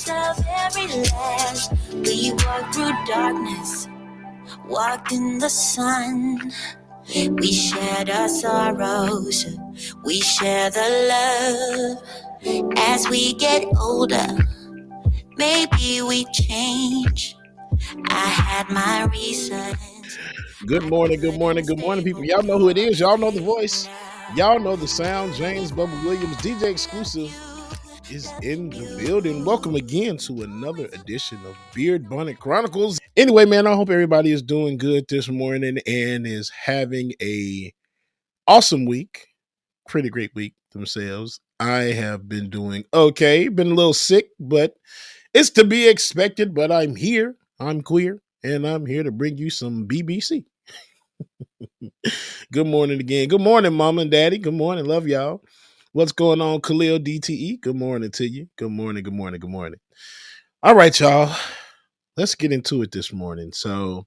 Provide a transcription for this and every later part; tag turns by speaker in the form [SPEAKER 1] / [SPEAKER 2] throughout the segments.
[SPEAKER 1] our very last. We walked through darkness, walked in the sun. We shared our sorrows, we share the love. As we get older, maybe we change. I had my reasons.
[SPEAKER 2] Good morning, people. Y'all know who it is. Y'all know the voice. Y'all know the sound. James Bubba Williams, DJ Exclusive, is in the building. Welcome again to another edition of Bonnet Chronicles. Anyway, man, I hope everybody is doing good this morning and is having a awesome week. Pretty great week themselves. I have been doing okay. Been a little sick, but it's to be expected. But I'm here. I'm queer, and I'm here to bring you some BBC. Good morning again. Good morning, Mama and Daddy. Good morning. Love y'all. What's going on, Khalil DTE? Good morning to you. Good morning. All right, y'all. Let's get into it this morning. So,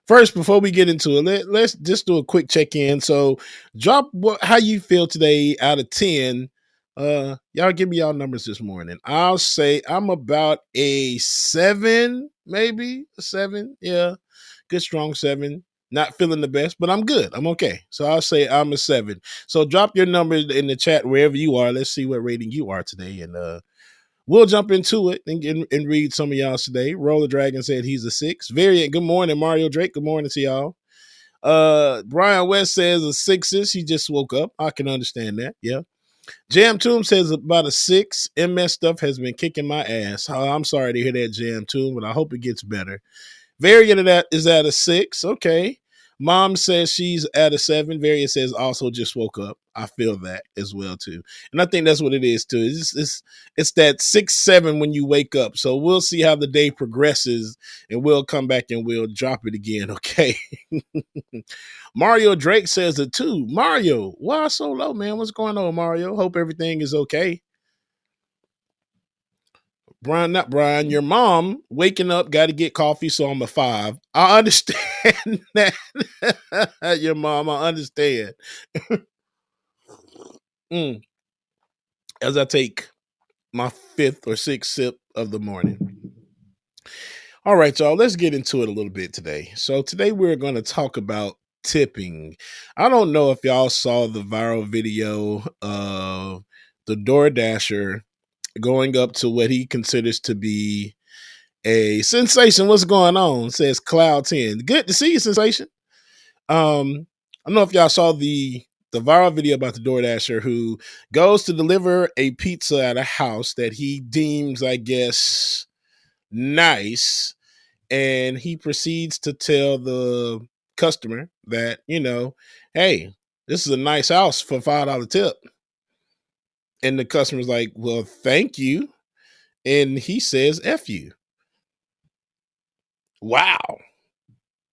[SPEAKER 2] first, before we get into it, let's just do a quick check-in. So, drop how you feel today out of 10. Y'all give me y'all numbers this morning. I'll say I'm about a 7, maybe a 7. Yeah, good strong 7. Not feeling the best, but I'm good. I'm okay. So I'll say I'm a 7. So drop your numbers in the chat wherever you are. Let's see what rating you are today, and we'll jump into it and read some of y'all today. Roller Dragon said he's a 6. Variant, good morning. Mario Drake, good morning to y'all. Brian West says a 6. He just woke up. I can understand that. Yeah. Jam Tomb says about a 6. MS stuff has been kicking my ass. Oh, I'm sorry to hear that, Jam Tomb, but I hope it gets better. Variant of that is at a 6. Okay. Mom says she's at a 7. Variant says also just woke up. I feel that as well too. And I think that's what it is too. It's that 6, 7 when you wake up. So we'll see how the day progresses and we'll come back and we'll drop it again. Okay. Mario Drake says a 2. Mario, why so low, man? What's going on, Mario? Hope everything is okay. Brian, not Brian, your mom waking up, got to get coffee, so I'm a 5. I understand that. Your mom, I understand. As I take my 5th or 6th sip of the morning. All right, y'all, let's get into it a little bit today. So today we're going to talk about tipping. I don't know if y'all saw the viral video of the DoorDasher going up to what he considers to be a sensation. What's going on? Says Cloud 10. Good to see you, sensation. I don't know if y'all saw the viral video about the DoorDasher who goes to deliver a pizza at a house that he deems, I guess, nice. And he proceeds to tell the customer that, hey, this is a nice house for $5 tip. And the customer's like, well, thank you. And he says, F you. Wow.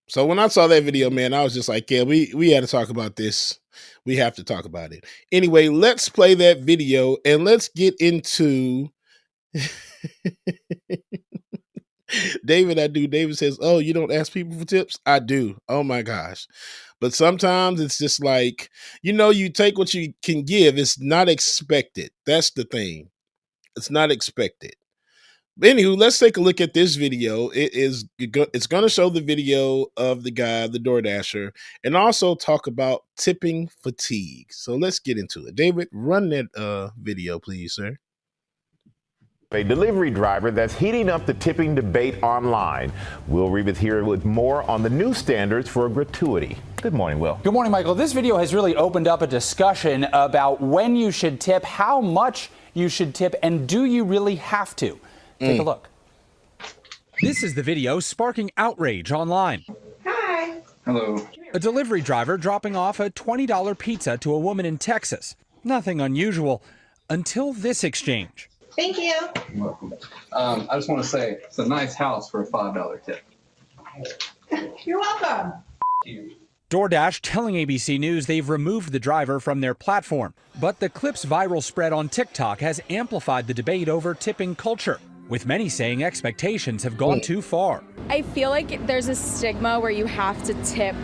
[SPEAKER 2] So when I saw that video, man, I was just like, yeah, we had to talk about this. We have to talk about it. Anyway, let's play that video and let's get into David. I do. David says, oh, you don't ask people for tips? I do. Oh my gosh. But sometimes it's just like, you take what you can give. It's not expected. That's the thing. It's not expected. Anywho, let's take a look at this video. It's going to show the video of the guy, the DoorDasher, and also talk about tipping fatigue. So let's get into it. David, run that video, please, sir.
[SPEAKER 3] A delivery driver that's heating up the tipping debate online. Will Reeve here with more on the new standards for gratuity. Good morning, Will.
[SPEAKER 4] Good morning, Michael. This video has really opened up a discussion about when you should tip, how much you should tip, and do you really have to? Take a look.
[SPEAKER 5] This is the video sparking outrage online.
[SPEAKER 6] Hi. Hello.
[SPEAKER 5] A delivery driver dropping off a $20 pizza to a woman in Texas. Nothing unusual until this exchange.
[SPEAKER 6] Thank you.
[SPEAKER 7] You're welcome. I just want to say it's a nice house for a $5 tip.
[SPEAKER 6] You're welcome.
[SPEAKER 5] DoorDash telling ABC News they've removed the driver from their platform. But the clip's viral spread on TikTok has amplified the debate over tipping culture, with many saying expectations have gone too far.
[SPEAKER 8] I feel like there's a stigma where you have to tip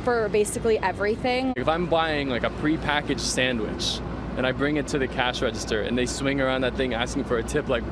[SPEAKER 8] for basically everything.
[SPEAKER 9] If I'm buying like a prepackaged sandwich and I bring it to the cash register and they swing around that thing asking for a tip, like,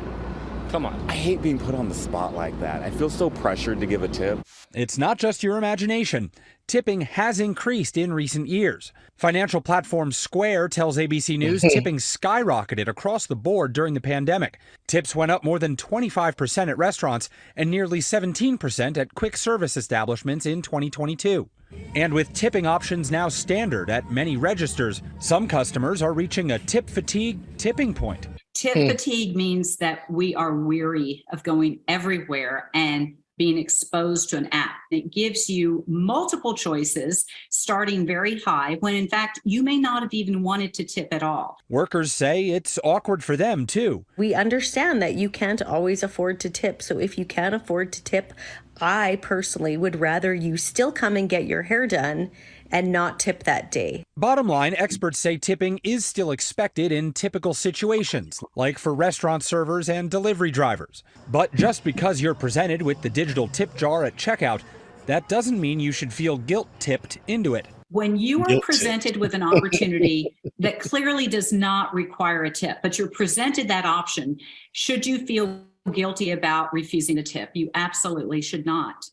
[SPEAKER 9] Come on.
[SPEAKER 10] I hate being put on the spot like that. I feel so pressured to give a tip.
[SPEAKER 5] It's not just your imagination. Tipping has increased in recent years. Financial platform Square tells ABC News tipping skyrocketed across the board during the pandemic. Tips went up more than 25% at restaurants and nearly 17% at quick service establishments in 2022. And with tipping options now standard at many registers, some customers are reaching a tip fatigue tipping point.
[SPEAKER 11] Tip fatigue means that we are weary of going everywhere and being exposed to an app. It gives you multiple choices starting very high when in fact you may not have even wanted to tip at all.
[SPEAKER 5] Workers say it's awkward for them too.
[SPEAKER 12] We understand that you can't always afford to tip. So if you can afford to tip, I personally would rather you still come and get your hair done and not tip that day.
[SPEAKER 5] Bottom line, experts say tipping is still expected in typical situations, like for restaurant servers and delivery drivers. But just because you're presented with the digital tip jar at checkout, that doesn't mean you should feel guilt-tipped into it.
[SPEAKER 11] When you are presented with an opportunity that clearly does not require a tip, but you're presented that option, should you feel guilty about refusing a tip? You absolutely should not.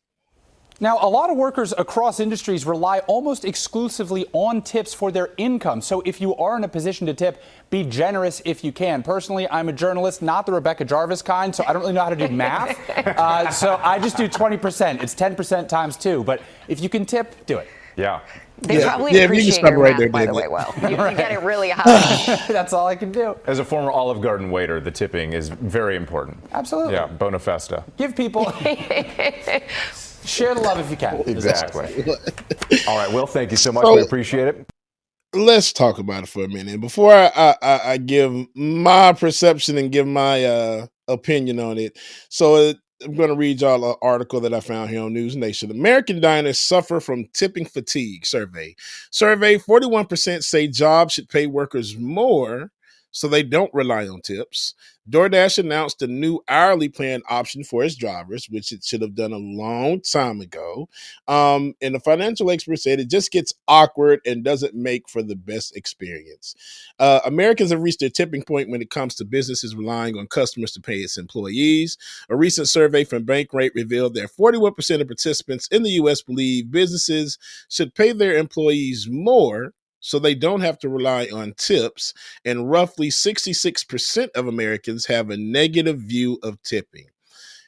[SPEAKER 4] Now, a lot of workers across industries rely almost exclusively on tips for their income. So if you are in a position to tip, be generous if you can. Personally, I'm a journalist, not the Rebecca Jarvis kind, so I don't really know how to do math. So I just do 20%. It's 10% times 2. But if you can tip, do it.
[SPEAKER 3] Yeah.
[SPEAKER 13] They probably appreciate your math, by the way, well. You get it really high.
[SPEAKER 4] That's all I can do.
[SPEAKER 3] As a former Olive Garden waiter, the tipping is very important.
[SPEAKER 4] Absolutely.
[SPEAKER 3] Yeah, bona festa.
[SPEAKER 4] Give people... Share the love if you can.
[SPEAKER 3] Exactly. All right, Will, thank you so much. We appreciate it.
[SPEAKER 2] Let's talk about it for a minute. Before I give my perception and give my opinion on it. So I'm going to read y'all an article that I found here on News Nation. American diners suffer from tipping fatigue survey. 41% say jobs should pay workers more so they don't rely on tips. DoorDash announced a new hourly plan option for its drivers, which it should have done a long time ago. And the financial expert said it just gets awkward and doesn't make for the best experience. Americans have reached their tipping point when it comes to businesses relying on customers to pay its employees. A recent survey from Bankrate revealed that 41% of participants in the U.S. believe businesses should pay their employees more so they don't have to rely on tips, and roughly 66% of Americans have a negative view of tipping.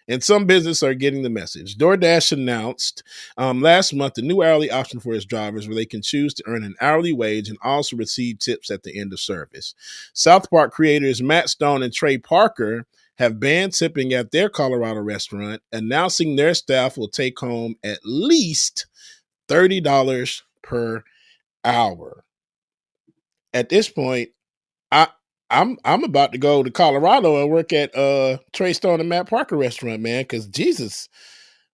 [SPEAKER 2] And some businesses are getting the message. DoorDash announced last month a new hourly option for its drivers where they can choose to earn an hourly wage and also receive tips at the end of service. South Park creators Matt Stone and Trey Parker have banned tipping at their Colorado restaurant, announcing their staff will take home at least $30 per hour. At this point, I'm about to go to Colorado and work at Trey Stone and Matt Parker restaurant, man, because Jesus,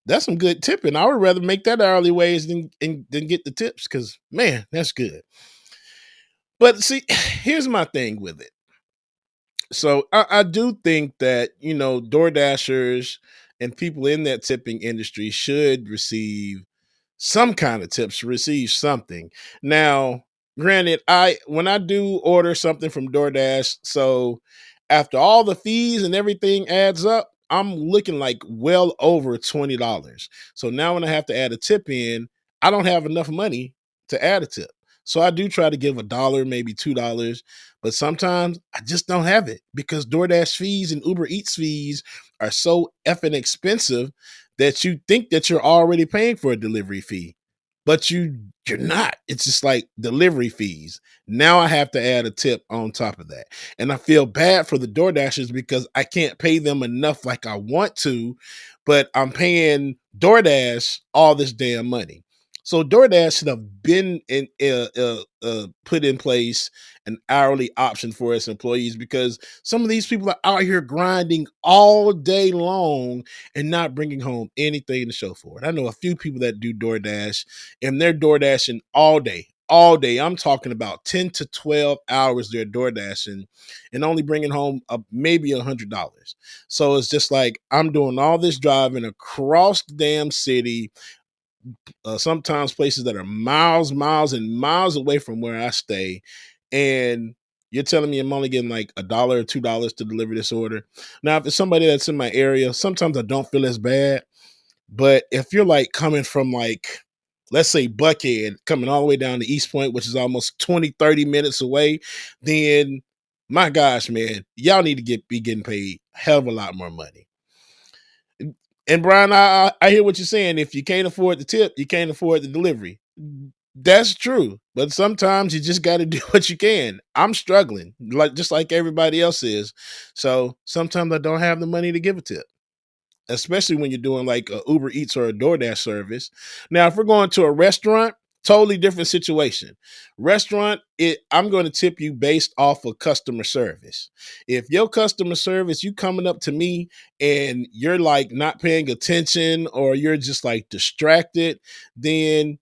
[SPEAKER 2] that's some good tipping. I would rather make that hourly wage than get the tips, because man, that's good. But see, here's my thing with it. So I do think that, DoorDashers and people in that tipping industry should receive some kind of tips, receive something. Now, granted, when I do order something from DoorDash, so after all the fees and everything adds up, I'm looking like well over $20. So now when I have to add a tip in, I don't have enough money to add a tip. So I do try to give $1, maybe $2, but sometimes I just don't have it because DoorDash fees and Uber Eats fees are so effing expensive that you think that you're already paying for a delivery fee, but you're not. It's just like delivery fees. Now I have to add a tip on top of that. And I feel bad for the DoorDashers because I can't pay them enough like I want to, but I'm paying DoorDash all this damn money. So DoorDash should have been put in place an hourly option for its employees, because some of these people are out here grinding all day long and not bringing home anything to show for it. I know a few people that do DoorDash, and they're DoorDashing all day. All day. I'm talking about 10 to 12 hours they're DoorDashing and only bringing home maybe $100. So it's just like I'm doing all this driving across the damn city, sometimes places that are miles and miles away from where I stay. And You're telling me I'm only getting like $1 or $2 to deliver this order. Now, if it's somebody that's in my area, sometimes I don't feel as bad. But if you're like coming from like, let's say Buckhead, coming all the way down to East Point, which is almost 20, 30 minutes away, then my gosh, man, y'all need to be getting paid a hell of a lot more money. And Brian, I hear what you're saying. If you can't afford the tip, you can't afford the delivery. That's true. But sometimes you just got to do what you can. I'm struggling, just like everybody else is. So sometimes I don't have the money to give a tip, especially when you're doing like a Uber Eats or a DoorDash service. Now, if we're going to a restaurant, totally different situation. Restaurant, I'm going to tip you based off of customer service. If your customer service, you coming up to me and you're like not paying attention or you're just like distracted, then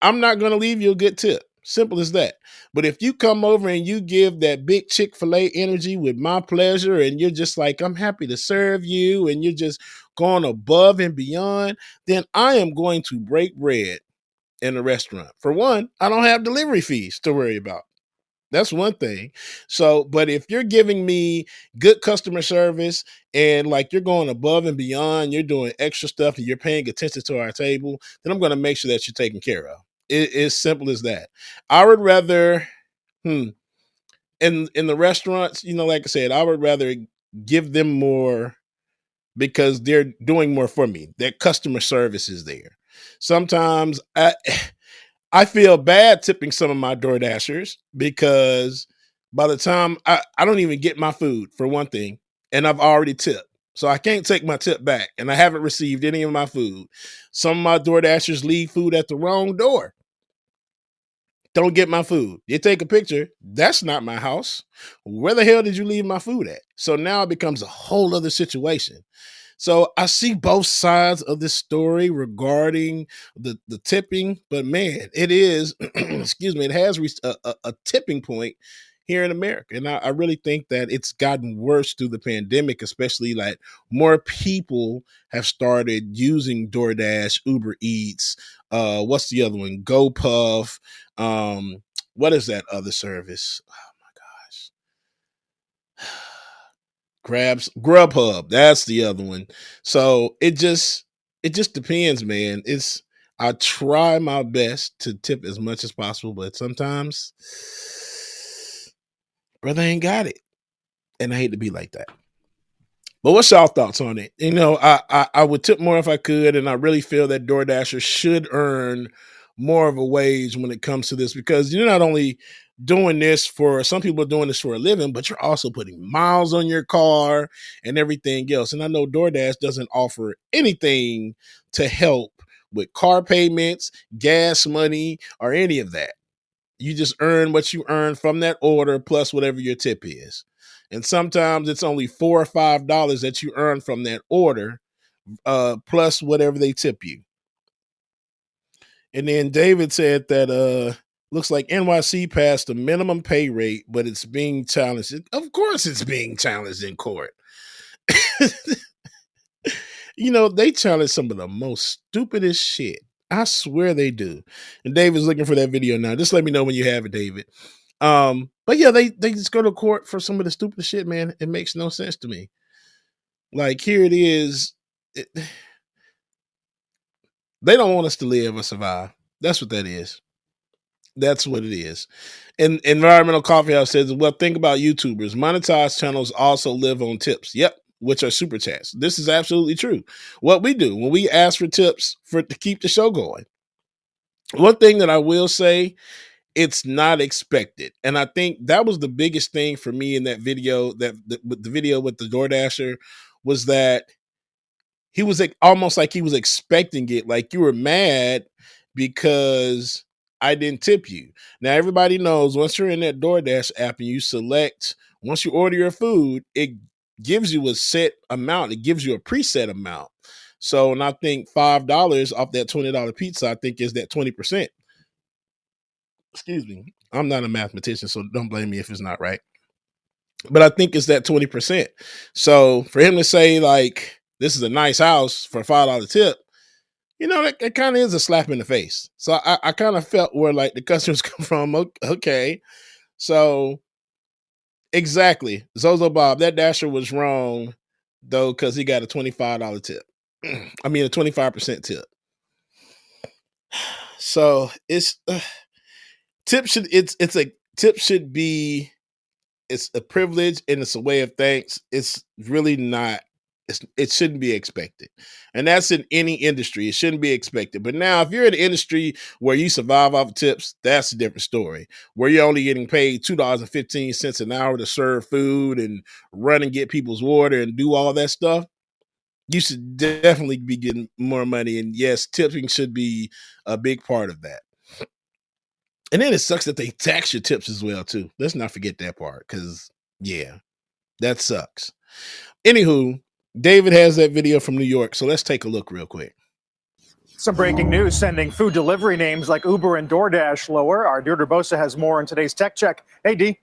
[SPEAKER 2] I'm not going to leave you a good tip. Simple as that. But if you come over and you give that big Chick-fil-A energy with my pleasure and you're just like, I'm happy to serve you, and you're just going above and beyond, then I am going to break bread in a restaurant. For one, I don't have delivery fees to worry about. That's one thing. So, but if you're giving me good customer service and like you're going above and beyond, you're doing extra stuff and you're paying attention to our table, then I'm going to make sure that you're taken care of. It's simple as that. I would rather, in the restaurants, like I said, I would rather give them more because they're doing more for me. Their customer service is there. Sometimes I feel bad tipping some of my DoorDashers because by the time I don't even get my food, for one thing, and I've already tipped. So I can't take my tip back, and I haven't received any of my food. Some of my DoorDashers leave food at the wrong door. Don't get my food. You take a picture. That's not my house. Where the hell did you leave my food at? So now it becomes a whole other situation. So I see both sides of this story regarding the tipping, but man, it is, excuse me, it has reached a tipping point here in America. And I really think that it's gotten worse through the pandemic, especially like more people have started using DoorDash, Uber Eats, what's the other one? GoPuff. What is that other service? Grubhub, that's the other one. So it just depends, man. I try my best to tip as much as possible, but sometimes brother ain't got it. And I hate to be like that. But what's y'all thoughts on it? I would tip more if I could, and I really feel that DoorDashers should earn more of a wage when it comes to this, because you're not only doing this for, some people are doing this for a living, but you're also putting miles on your car and everything else. And I know DoorDash doesn't offer anything to help with car payments, gas money, or any of that. You just earn what you earn from that order plus whatever your tip is. And sometimes it's only $4 or $5 that you earn from that order, plus whatever they tip you. And then David said that looks like NYC passed the minimum pay rate, but it's being challenged. Of course it's being challenged in court. They challenge some of the most stupidest shit. I swear they do. And David's looking for that video now. Just let me know when you have it, David. But yeah, they just go to court for some of the stupid shit, man. It makes no sense to me. Like, here it is. They don't want us to live or survive. That's what that is. That's what it is. And Environmental Coffee House says, well, think about YouTubers. Monetized channels also live on tips. Yep. Which are super chats. This is absolutely true. What we do when we ask for tips to keep the show going. One thing that I will say, it's not expected. And I think that was the biggest thing for me in that video, the video with the DoorDasher, was that he was like, almost like he was expecting it. Like, you were mad because I didn't tip you. Now, everybody knows once you're in that DoorDash app and you select, once you order your food, it gives you a set amount. It gives you a preset amount. So, and I think $5 off that $20 pizza, I think is that 20%. Excuse me. I'm not a mathematician, so don't blame me if it's not right. But I think it's that 20%. So for him to say, like, this is a nice house for a $5 tip, that kind of is a slap in the face. So I kind of felt where like the customers come from. Okay. So Exactly. Zozo Bob, that dasher was wrong though, because he got a $25 tip. I mean, a 25% tip. So it's tip should be it's a privilege and it's a way of thanks. It's really not. It shouldn't be expected, and that's in any industry. It shouldn't be expected. But now, if you're in an industry where you survive off tips, that's a different story. Where you're only getting paid $2.15 an hour to serve food and run and get people's water and do all that stuff, you should definitely be getting more money. And yes, tipping should be a big part of that. And then it sucks that they tax your tips as well, too. Let's not forget that part, because, yeah, that sucks. Anywho, David has that video from New York, so let's take a look real quick.
[SPEAKER 14] Some breaking news sending food delivery names like Uber and DoorDash lower. Our Deirdre Bosa has more in today's Tech Check. Hey, Dee.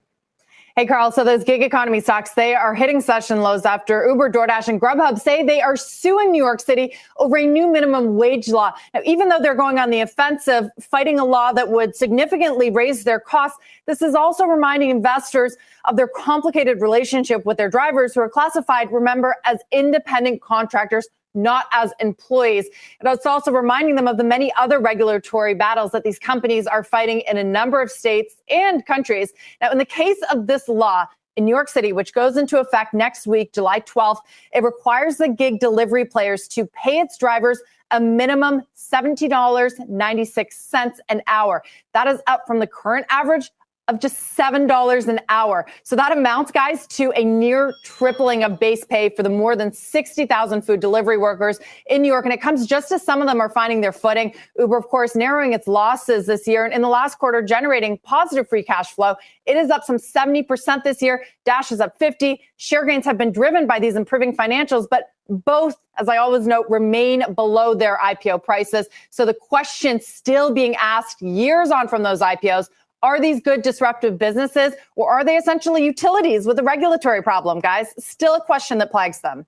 [SPEAKER 15] Hey, Carl. So those gig economy stocks, they are hitting session lows after Uber, DoorDash, and Grubhub say they are suing New York City over a new minimum wage law. Now, even though they're going on the offensive, fighting a law that would significantly raise their costs, this is also reminding investors of their complicated relationship with their drivers who are classified, remember, as independent contractors, not as employees. And it's also reminding them of the many other regulatory battles that these companies are fighting in a number of states and countries. Now, in the case of this law in New York City, which goes into effect next week, July 12th, it requires the gig delivery players to pay its drivers a minimum $70.96 an hour. That is up from the current average of just $7 an hour. So that amounts, guys, to a near tripling of base pay for the more than 60,000 food delivery workers in New York. And it comes just as some of them are finding their footing. Uber, of course, narrowing its losses this year. And in the last quarter, generating positive free cash flow. It is up some 70% this year. Dash is up 50%. Share gains have been driven by these improving financials, but both, as I always note, remain below their IPO prices. So the question still being asked years on from those IPOs, are these good disruptive businesses, or are they essentially utilities with a regulatory problem, guys? Still a question that plagues them.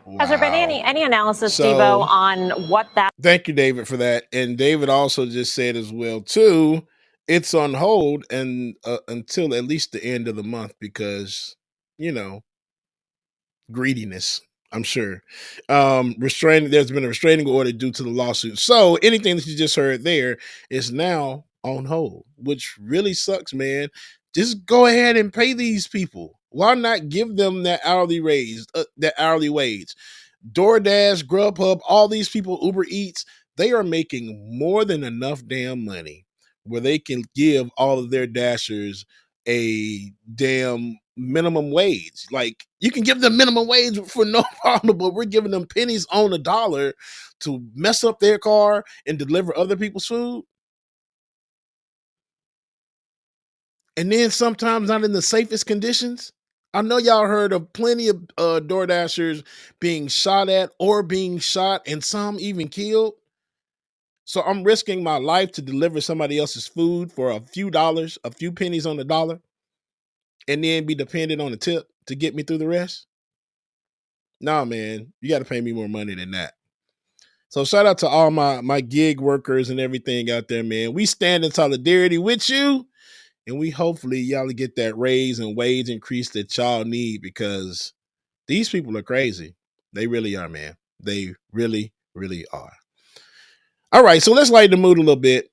[SPEAKER 2] Wow.
[SPEAKER 13] Has there been any analysis, Devo, on what that...
[SPEAKER 2] Thank you, David, for that. And David also just said as well, too, it's on hold and until at least the end of the month because, you know, greediness, I'm sure. There's been a restraining order due to the lawsuit. So anything that you just heard there is now on hold, which really sucks, man. Just go ahead and pay these people. Why not give them that hourly wage? DoorDash, Grubhub, all these people, Uber Eats, they are making more than enough damn money where they can give all of their dashers a damn minimum wage. Like, you can give them minimum wage for no problem, but we're giving them pennies on the dollar to mess up their car and deliver other people's food. And then sometimes not in the safest conditions. I know y'all heard of plenty of DoorDashers being shot at or being shot and some even killed. So I'm risking my life to deliver somebody else's food for a few dollars, a few pennies on the dollar, and then be dependent on a tip to get me through the rest. Nah, man, you got to pay me more money than that. So shout out to all my gig workers and everything out there, man. We stand in solidarity with you. And we hopefully y'all get that raise and wage increase that y'all need because these people are crazy. They really are, man. They really, really are. All right, so let's lighten the mood a little bit.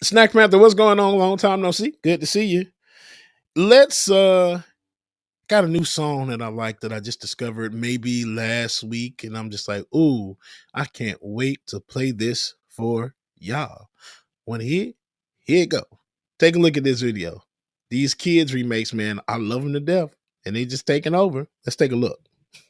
[SPEAKER 2] Snack Panther, what's going on? Long time no see. Good to see you. Let's got a new song that I like that I just discovered maybe last week, and I'm just like, ooh, I can't wait to play this for y'all. Want to hear it? Here it go. Take a look at this video. These kids remakes, man, I love them to death. And they just taking over. Let's take a look.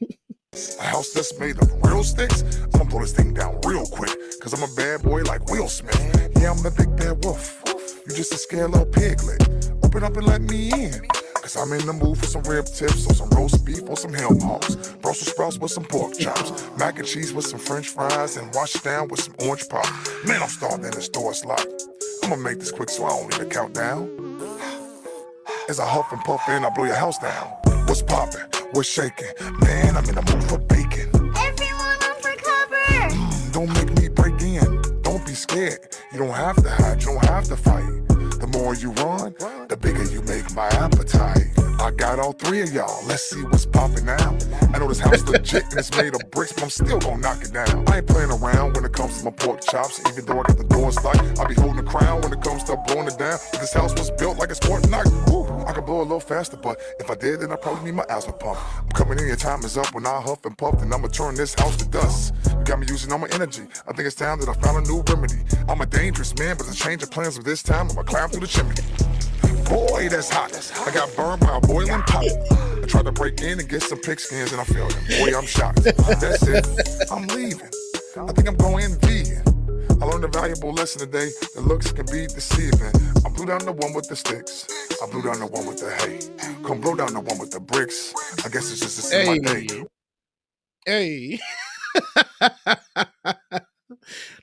[SPEAKER 16] A house that's made of real sticks. I'm gonna pull this thing down real quick. Cause I'm a bad boy like Will Smith. Yeah, I'm the big bad wolf. You just a scared little piglet. Open up and let me in. Cause I'm in the mood for some rib tips or some roast beef or some hell hogs. Brussels sprouts with some pork chops. Mac and cheese with some french fries. And wash it down with some orange pop. Man, I'm starving and the store's locked. I'm gonna make this quick so I don't need a countdown. As I huff and puff in, I blow your house down. What's poppin'? What's shaking? Man, I'm in the mood for bacon.
[SPEAKER 17] Everyone up for cover!
[SPEAKER 16] Don't make me break in. Don't be scared. You don't have to hide, you don't have to fight. The more you run, the bigger you make my appetite. I got all three of y'all. Let's see what's poppin' now. I know this house legit and it's made of bricks, but I'm still gonna knock it down. I ain't playing around when it comes to my pork chops. Even though I got the doors locked, I be holding the crown when it comes to blowing it down. If this house was built like a Fort Knox, I could blow a little faster, but if I did, then I probably need my asthma pump. I'm coming in, your time is up. When I huff and puff, then I'ma turn this house to dust. You got me using all my energy. I think it's time that I found a new remedy. I'm a dangerous man, but the change of plans with this time, I'ma climb through the chimney. Boy, that's hot. I got burned by a boiling pot. I tried to break in and get some pig skins and I failed them. Boy, I'm shocked. That's it. I'm leaving. I think I'm going vegan. I learned a valuable lesson today. The looks can be deceiving. I blew down the one with the sticks. I blew down the one with the hay. Come blow down the one with the bricks. I guess it's just a sin my day.
[SPEAKER 2] Hey.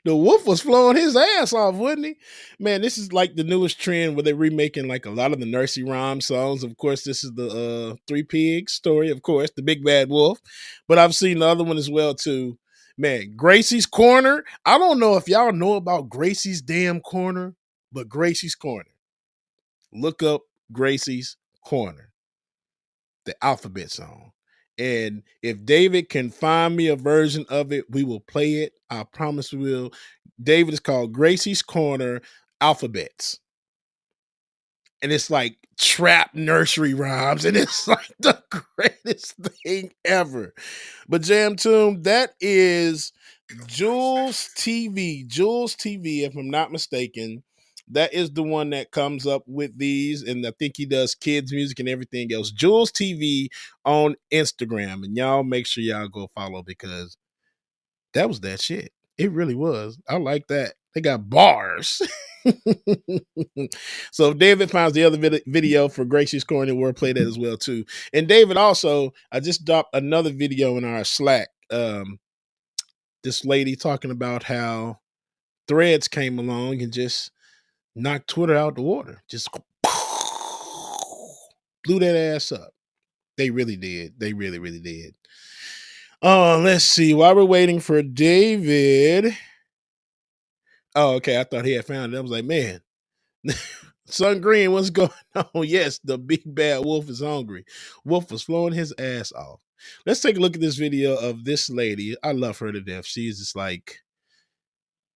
[SPEAKER 2] The wolf was flowing his ass off, wasn't he? Man, this is like the newest trend where they're remaking like a lot of the nursery rhyme songs. Of course, this is the Three Pigs story, of course, the big bad wolf. But I've seen the other one as well, too. Man, Gracie's Corner. I don't know if y'all know about Gracie's damn corner, but Gracie's Corner. Look up Gracie's Corner, the alphabet song. And if David can find me a version of it, we will play it. I promise we will. David is called Gracie's Corner Alphabets. And it's like trap nursery rhymes. And it's like the greatest thing ever. But Jam Tune, that is Jules TV. Jules TV, if I'm not mistaken. That is the one that comes up with these, and I think he does kids music and everything else. Jules TV on Instagram, and y'all make sure y'all go follow because that was that shit. It really was. I like that. They got bars. So if David finds the other video for Gracie's Corner, we'll play that as well too. And David also, I just dropped another video in our Slack. This lady talking about how Threads came along and just knocked Twitter out the water. Just blew that ass up. They really did. They really, really did. Let's see. While we're waiting for David. Oh, okay. I thought he had found it. I was like, man, Sun Green, what's going on? Yes, the big bad wolf is hungry. Wolf was flowing his ass off. Let's take a look at this video of this lady. I love her to death. She's just like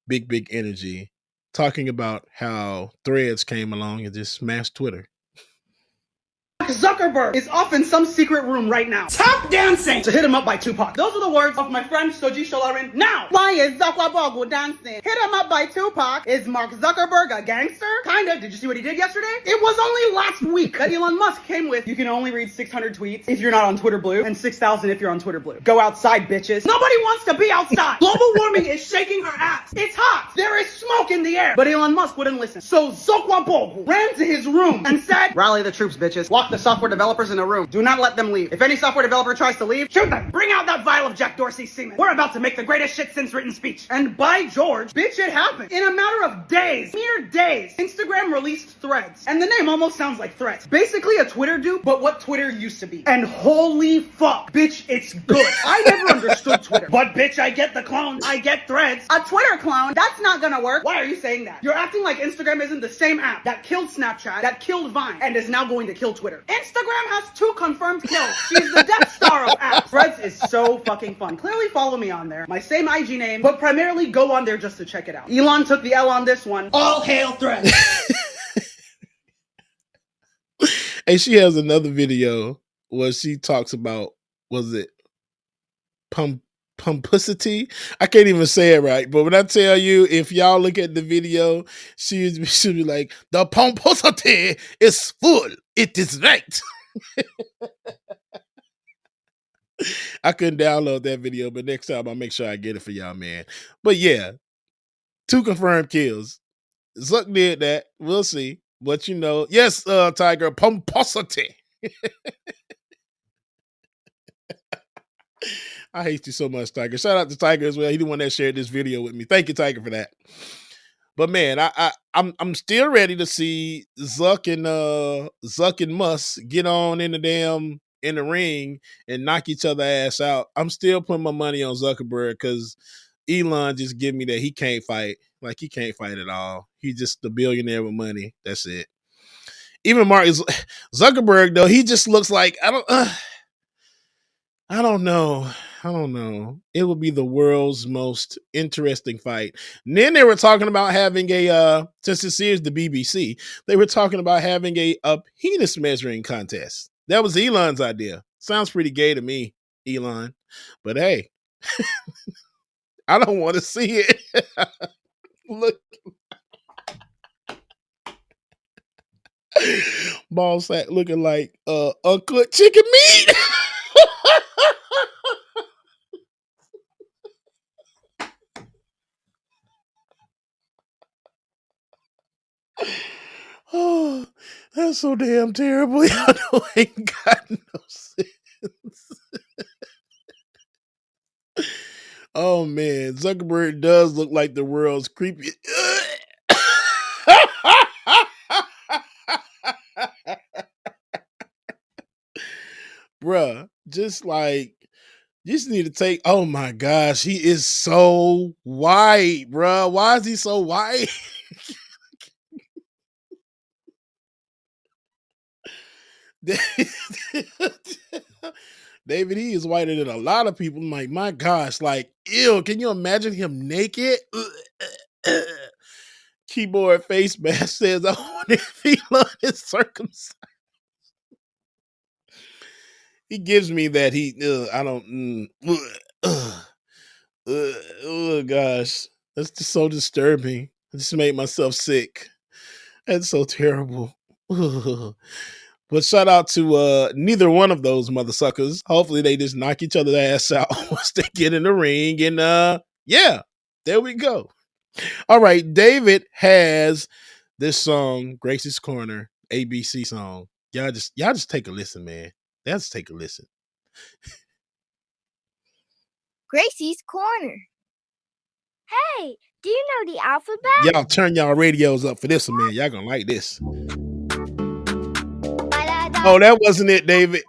[SPEAKER 2] big energy, talking about how Threads came along and just smashed Twitter.
[SPEAKER 18] Zuckerberg is off in some secret room right now, tap dancing to Hit Him Up by Tupac. Those are the words of my friend Soji Sholarin. Now, why is Zuckerberg dancing? Hit Him Up by Tupac. Is Mark Zuckerberg a gangster? Kinda. Did you see what he did yesterday? It was only last week that Elon Musk came with, you can only read 600 tweets if you're not on Twitter Blue, and 6,000 if you're on Twitter Blue. Go outside, bitches. Nobody wants to be outside. Global warming is shaking her ass. It's hot. There is smoke in the air. But Elon Musk wouldn't listen. So Zuckerberg ran to his room and said, rally the troops, bitches. Lock the software developers in a room. Do not let them leave. If any software developer tries to leave, shoot them. Bring out that vial of Jack Dorsey's semen. We're about to make the greatest shit since written speech. And by George, bitch, it happened. In a matter of days, mere days, Instagram released Threads. And the name almost sounds like Threads. Basically a Twitter dude, but what Twitter used to be. And holy fuck, bitch, it's good. I never understood Twitter. But bitch, I get the clones. I get Threads. A Twitter clone? That's not gonna work. Why are you saying that? You're acting like Instagram isn't the same app that killed Snapchat, that killed Vine, and is now going to kill Twitter. Instagram has 2 confirmed kills. She's the Death Star of apps. Threads is so fucking fun. Clearly follow me on there. My same IG name, but primarily go on there just to check it out. Elon took the L on this one. All hail Threads.
[SPEAKER 2] Hey, she has another video where she talks about, was it pumpacity? I can't even say it right, but when I tell you, if y'all look at the video, she'll be like, the pumpacity is full. It is right. I couldn't download that video, but next time I'll make sure I get it for y'all, man. But yeah, 2 confirmed kills. Zuck did that. We'll see. But you know, yes, Tiger, pomposity. I hate you so much, Tiger. Shout out to Tiger as well. He the one that shared this video with me. Thank you, Tiger, for that. But man, I'm still ready to see Zuck and Musk get on in the ring and knock each other ass out. I'm still putting my money on Zuckerberg because Elon just give me that he can't fight. Like, he can't fight at all. He's just the billionaire with money. That's it. Even Mark Zuckerberg, though, he just looks like I don't know. It would be the world's most interesting fight. And then they were talking about having since this is the BBC, they were talking about having a penis measuring contest. That was Elon's idea. Sounds pretty gay to me, Elon. But hey, I don't want to see it. Look. Ball sack looking like uncooked chicken meat. Oh, that's so damn terrible. I know ain't got no sense. Oh man, Zuckerberg does look like the world's creepy. Bruh, just need to take. Oh my gosh, he is so white, bruh. Why is he so white? David, he is whiter than a lot of people. I'm like, my gosh, like, ew, can you imagine him naked? Keyboard face mask says, I wonder if Elon is circumcised. He gives me that I don't, oh gosh, that's just so disturbing. I just made myself sick. That's so terrible. But shout out to neither one of those mother suckers. Hopefully they just knock each other's ass out once they get in the ring. And yeah, there we go. All right, David has this song, Gracie's Corner, ABC song. Y'all just take a listen, man. Let's take a listen.
[SPEAKER 17] Gracie's Corner. Hey, do you know the alphabet?
[SPEAKER 2] Y'all turn y'all radios up for this one, man. Y'all gonna like this. Oh, that wasn't it, David.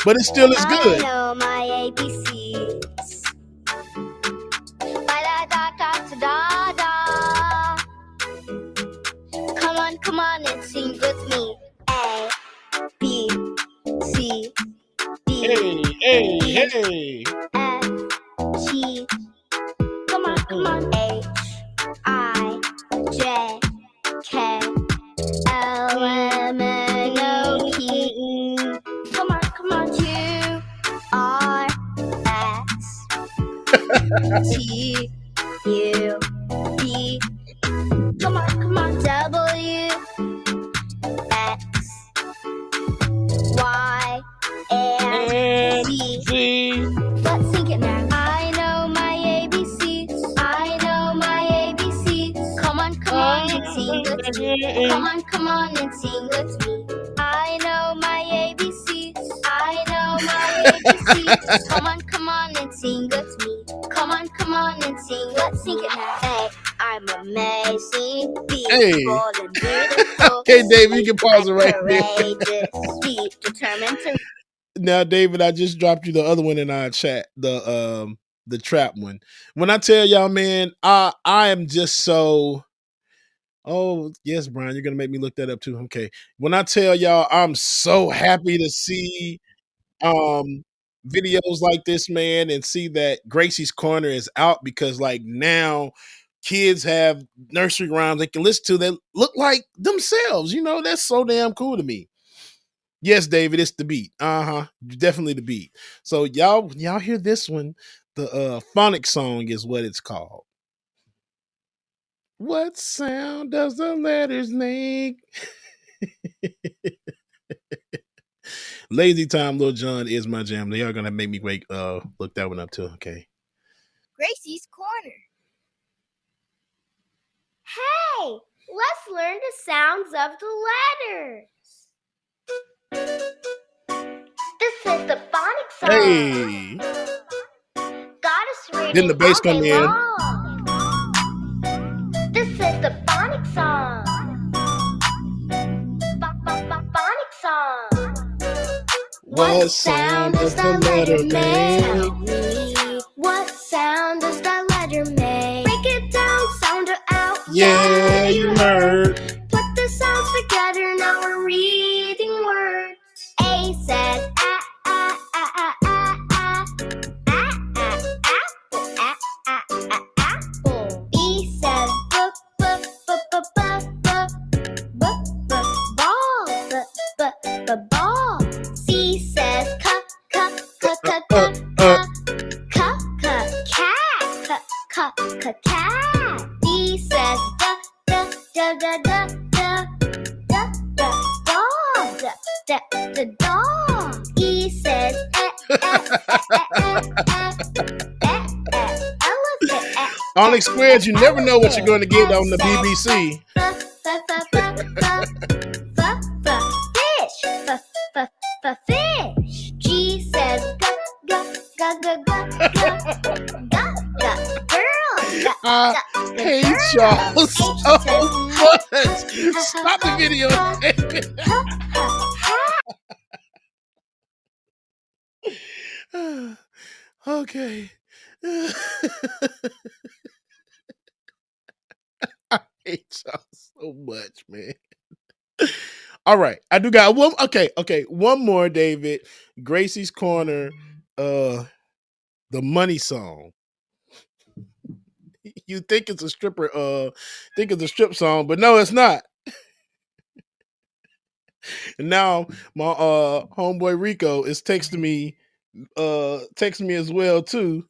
[SPEAKER 2] But it still is good.
[SPEAKER 17] I know my ABCs. Come on and sing with me. A, B, C, D,
[SPEAKER 2] hey.
[SPEAKER 17] F, G. Come on. H, I, J, K, L, M, N, O, P. Come on. Q, R, S, T, U, V. Come on. W, X, Y, and Z. Let's sing it now. I know my ABCs. Come on and sing with me. Come on and sing with me. I know my ABCs. Come on and sing with me. Come on and sing. Let's sing it now. A, I'm amazing. B, bold and beautiful.
[SPEAKER 2] Okay, David, you can pause it right there.
[SPEAKER 17] Courageous, determined to.
[SPEAKER 2] Now, David, I just dropped you the other one in our chat, the trap one. When I tell y'all, man, I am just so. Oh yes, Brian, you're gonna make me look that up too. Okay, when I tell y'all, I'm so happy to see videos like this, man, and see that Gracie's Corner is out because like now kids have nursery rhymes they can listen to that look like themselves. You know, that's so damn cool to me. Yes, David, it's the beat. Definitely the beat. So y'all hear this one? The phonic song is what it's called. What sound does the letters make? Lazy Time, Lil Jon is my jam. They are gonna make me look that one up too. Okay.
[SPEAKER 17] Gracie's Corner. Hey, let's learn the sounds of the letters. This is the phonic song.
[SPEAKER 2] Hey.
[SPEAKER 17] Got us reading.
[SPEAKER 2] Then the bass come in.
[SPEAKER 17] This is the phonic song. Phonic song.
[SPEAKER 2] What sound does the letter make?
[SPEAKER 17] What sound does that letter make? Break it down, sound it out.
[SPEAKER 2] Yeah, you heard.
[SPEAKER 17] Put the sound The dog, he says, elephant.
[SPEAKER 2] On Squares, you never know what you're going to get on the BBC.
[SPEAKER 17] Fish. G says, girl.
[SPEAKER 2] I hate y'all so much. Stop the video. Okay. I hate y'all so much, man. All right. I do got one. Okay. One more, David. Gracie's Corner, the money song. You think it's a strip song, but no, it's not. And now my homeboy Rico is texting me as well too,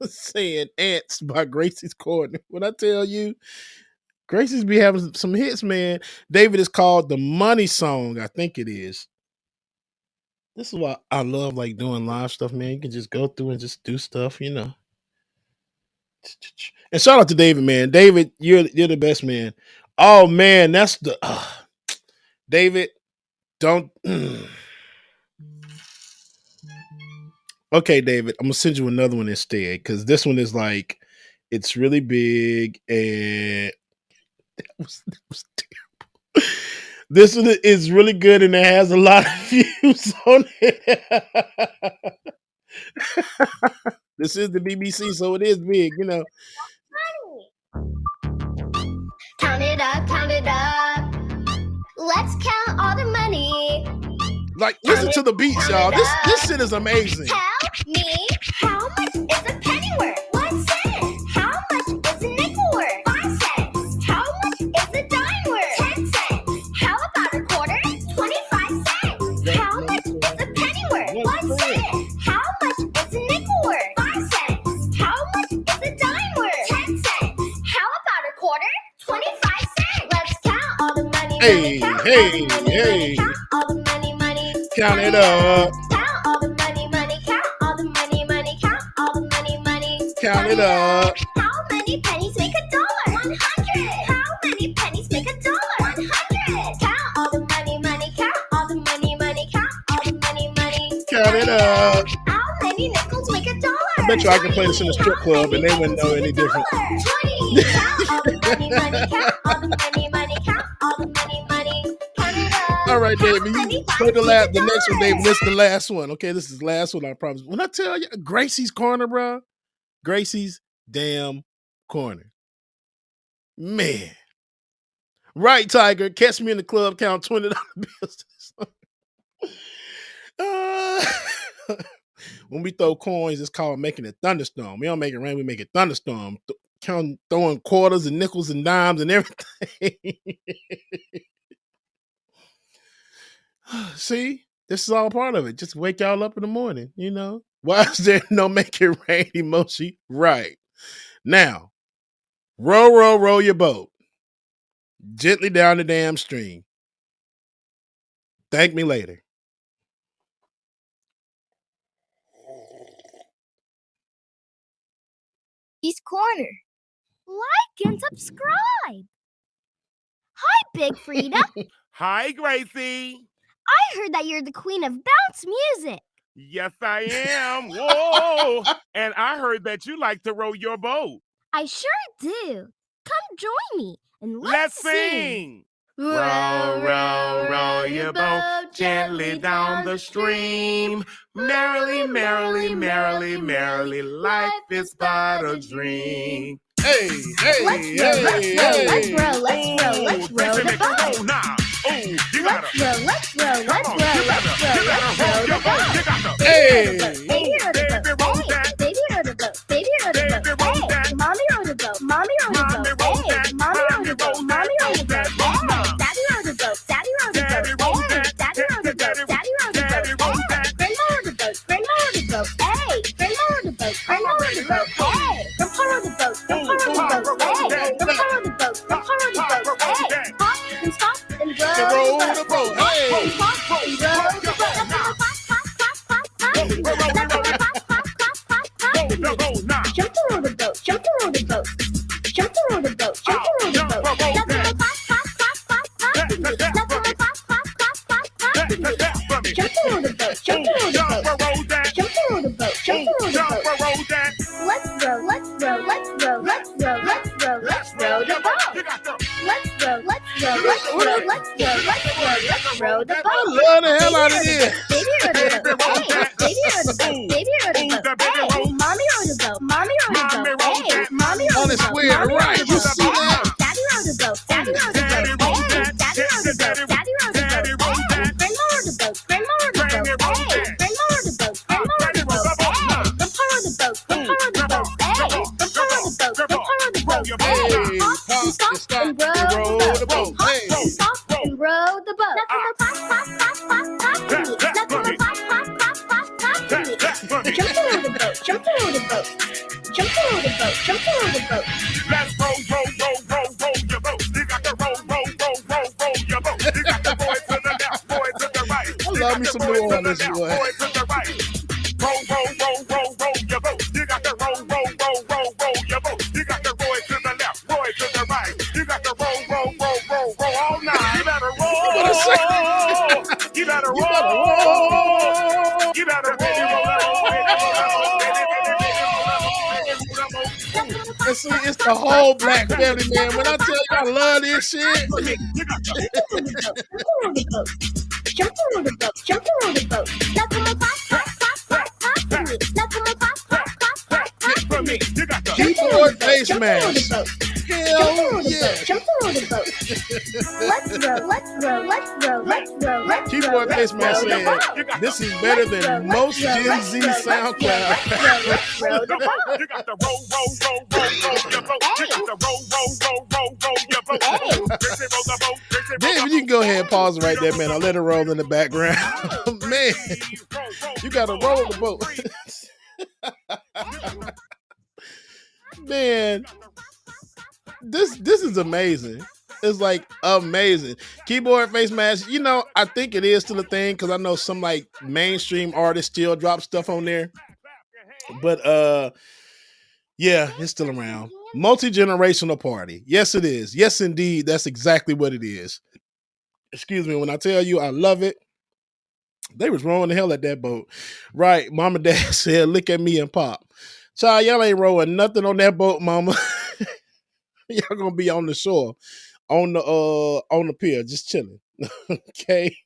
[SPEAKER 2] saying "Ants" by Gracie's Corner. When I tell you, Gracie's be having some hits, man. David, is called the money song. I think it is. This is why I love like doing live stuff, man. You can just go through and just do stuff, you know. And shout out to David, man. David, you're the best, man. Oh man, that's the David. Don't. Okay, David, I'm gonna send you another one instead because this one is like it's really big and that was terrible. This one is really good and it has a lot of views on it. This is the BBC, so it is big, you know.
[SPEAKER 17] Count it up. Let's count all the money.
[SPEAKER 2] Like, listen to the beats, y'all. This shit is amazing.
[SPEAKER 17] Tell me, how much is a penny worth? 1 cent. How much is a nickel worth? 5 cents. How much is a dime worth? 10 cents. How about a quarter? 25 cents. How much is a penny worth? 1 cent. How much is a nickel worth? 5 cents. How much is a dime worth? 10 cents. How about a quarter? 25 cents. Let's count all the money.
[SPEAKER 2] Hey.
[SPEAKER 17] Count all the money.
[SPEAKER 2] Count it up.
[SPEAKER 17] Count all the money. Count all the money. Count all the money.
[SPEAKER 2] Count it up.
[SPEAKER 17] How many pennies make $1? 100. How many pennies make $1? 100. Count all the money. Count all the money. Count all the money.
[SPEAKER 2] Count it up.
[SPEAKER 17] How many nickels make $1?
[SPEAKER 2] I bet you I can play this in a strip club and they wouldn't know any different.
[SPEAKER 17] 20. Count all the money. Count all the money. Count all the money. Count it up.
[SPEAKER 2] All right, David, you play the next one, David. This is the last one. Okay, this is the last one, I promise. When I tell you, Gracie's Corner, bro. Gracie's damn corner. Man. Right, Tiger. Catch me in the club, count $20 bills. When we throw coins, it's called making a thunderstorm. We don't make it rain, we make it thunderstorm. Throwing quarters and nickels and dimes and everything. See, this is all part of it. Just wake y'all up in the morning, you know. Why is there no make it rain emoji? Right. Now, row your boat gently down the damn stream. Thank me later.
[SPEAKER 17] Gracie's Corner. Like and subscribe. Hi, Big Frida.
[SPEAKER 19] Hi, Gracie.
[SPEAKER 17] I heard that you're the queen of bounce music.
[SPEAKER 19] Yes, I am. Whoa. And I heard that you like to row your boat.
[SPEAKER 17] I sure do. Come join me and
[SPEAKER 19] Let's sing. Row, row, row your boat gently down the stream. Merrily, merrily, merrily, merrily, life is but a dream.
[SPEAKER 2] Hey,
[SPEAKER 17] let's row the boat.
[SPEAKER 19] Now. Oh, you gotta.
[SPEAKER 17] Let's row the boat.
[SPEAKER 2] Hey.
[SPEAKER 17] Baby row the boat. Baby row the boat. Baby row the boat. Hey, mommy row the boat. Mommy row the boat. Hey, mommy row the boat. Mommy row the boat. Hey, daddy row the boat. Daddy row the boat. Hey, daddy row the boat. Daddy row the boat. Hey, grandma row the boat. Grandma row the boat. Hey, grandma row the boat. Grandma row the boat. Hey, grandpa row the boat. Grandpa row the boat. Hey, grandpa row the boat. Grandpa row the boat. Hey, hop and stop and row the boat.
[SPEAKER 2] Hey.
[SPEAKER 17] Hop on the boat, jump on the boat, jump on the boat, jump on the boat. Let's row, let's row, let's row, let's row, let's row, let's row the boat. Let's row, let's row, let's row, let's row, let's row, let's row the boat.
[SPEAKER 2] I love the hell out of this.
[SPEAKER 17] Baby on the boat, baby on the boat, baby on the boat, hey, mommy on the boat, mommy on the boat, hey, mommy on the boat, mommy on the boat,
[SPEAKER 2] you see that?
[SPEAKER 17] daddy on the boat, daddy on the boat, hey, daddy on the boat, daddy on the boat, hey, grandma on the boat, grandma on the boat, hey, grandma on the boat, grandma on the boat, hey, grandpa on the boat, grandpa on the boat, hey, grandpa on the boat, grandpa on the boat, hey, hop and stop and row the boat, hop and stop and row the boat. Let's go pop, pop, pop, pop, pop, let's go pop, pop, pop, pop, pop, pop. Jump on the boat, jump on the boat, jump on the boat, jump on the boat.
[SPEAKER 19] Let's roll your boat. You got to roll your boat. You got the boy to the left, boy to the right.
[SPEAKER 2] I love me some New Orleans, boy.
[SPEAKER 19] Boy to the right. Roll your boat. You got to roll your boat. You got the boy to the left, boy to the right. You got to roll all night. You better roll. You better roll. You better roll.
[SPEAKER 2] And see, it's the whole black family, man. When I tell you I love this shit.
[SPEAKER 17] Jump on the boat, jump on the boat, jump on the boat. Now come on, pop, pop, pop, pop, pop for me. Now come on, pop, pop, pop, pop, pop for me.
[SPEAKER 2] Keyboard face mask.
[SPEAKER 17] Hell yeah. Jump on the boat. Let's row, let's row, let's row, let's row, let's row.
[SPEAKER 2] Keyboard face mask said, this is better than most Gen Z SoundCloud.
[SPEAKER 17] Let's row the boat.
[SPEAKER 19] You got to roll your boat. You got to roll your boat.
[SPEAKER 2] David, you can go ahead and pause right there, man. I'll let it roll in the background. Man, you got to roll the boat. Man, this is amazing. It's like amazing. Keyboard face mask, you know, I think it is still a thing because I know some like mainstream artists still drop stuff on there. But yeah, it's still around. Multi-generational party. Yes, it is. Yes, indeed. That's exactly what it is. Excuse me, when I tell you I love it, they was rowing the hell at that boat. Right. Mom and Dad said, look at me and Pop. Child, y'all ain't rowing nothing on that boat, mama. Y'all gonna be on the shore, on the pier, just chilling. Okay.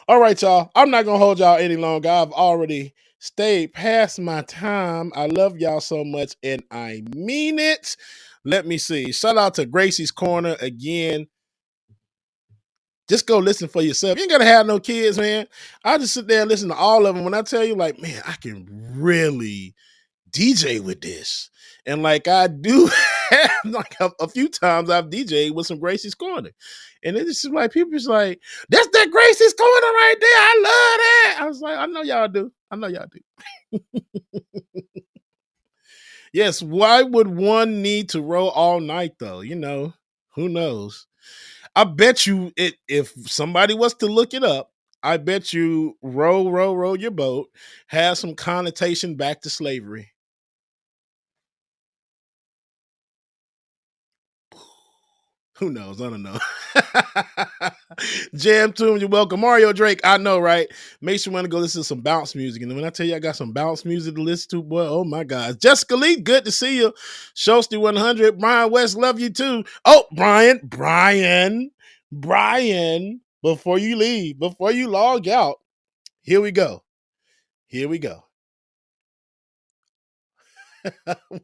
[SPEAKER 2] All right, y'all. I'm not gonna hold y'all any longer. I've already stayed past my time. I love y'all so much, and I mean it. Let me see. Shout out to Gracie's Corner again. Just go listen for yourself. You ain't gotta have no kids, man. I just sit there and listen to all of them. When I tell you, like, man, I can really DJ with this. And like I do have like a few times I've DJed with some Gracie's Corner. And it's just like people just like, that's that Gracie's Corner right there. I love that. I was like, I know y'all do. I know y'all do. Yes, why would one need to row all night though? You know, who knows? I bet you if somebody was to look it up, I bet you row your boat has some connotation back to slavery. Who knows? I don't know. Jam Tune, you're welcome. Mario Drake, I know, right? Make sure you want to go listen to some bounce music. And when I tell you I got some bounce music to listen to, boy, oh my God. Jessica Lee, good to see you. Shosty 100, Brian West, love you too. Oh, Brian, before you leave, before you log out, here we go.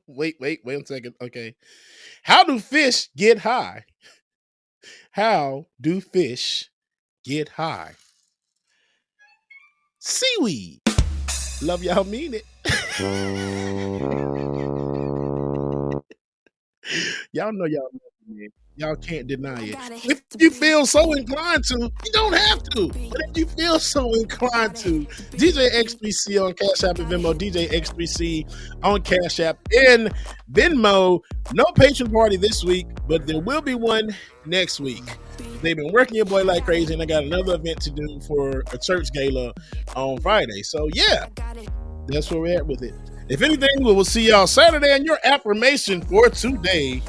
[SPEAKER 2] Wait a second. Okay. How do fish get high? How do fish get high? Seaweed. Love y'all, mean it. Y'all know y'all love me. Y'all can't deny it. If you feel so inclined to, you don't have to. But if you feel so inclined to, DJ X3C on Cash App and Venmo, DJ X3C on Cash App and Venmo. No patron party this week, but there will be one next week. They've been working your boy like crazy, and I got another event to do for a church gala on Friday. So yeah, that's where we're at with it. If anything, we will see y'all Saturday. And your affirmation for today.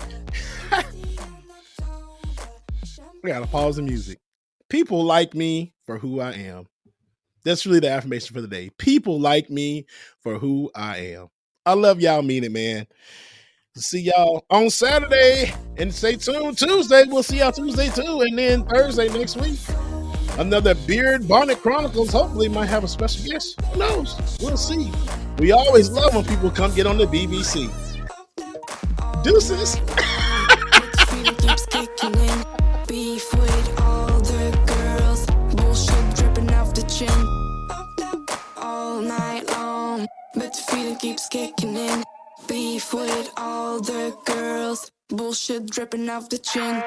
[SPEAKER 2] We gotta pause the music. People like me for who I am. That's really the affirmation for the day. People like me for who I am. I love y'all, mean it, man. See y'all on Saturday, and stay tuned. Tuesday, we'll see y'all Tuesday too, and then Thursday next week, another Bonnet Chronicles. Hopefully, might have a special guest. Who knows? We'll see. We always love when people come get on the BBC. Deuces.
[SPEAKER 1] Keeps kicking in. Beef with all the girls. Bullshit dripping off the chin. All night long. But the feeling keeps kicking in. Beef with all the girls. Bullshit dripping off the chin.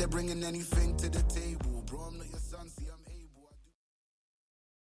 [SPEAKER 16] Bringing anything to the table.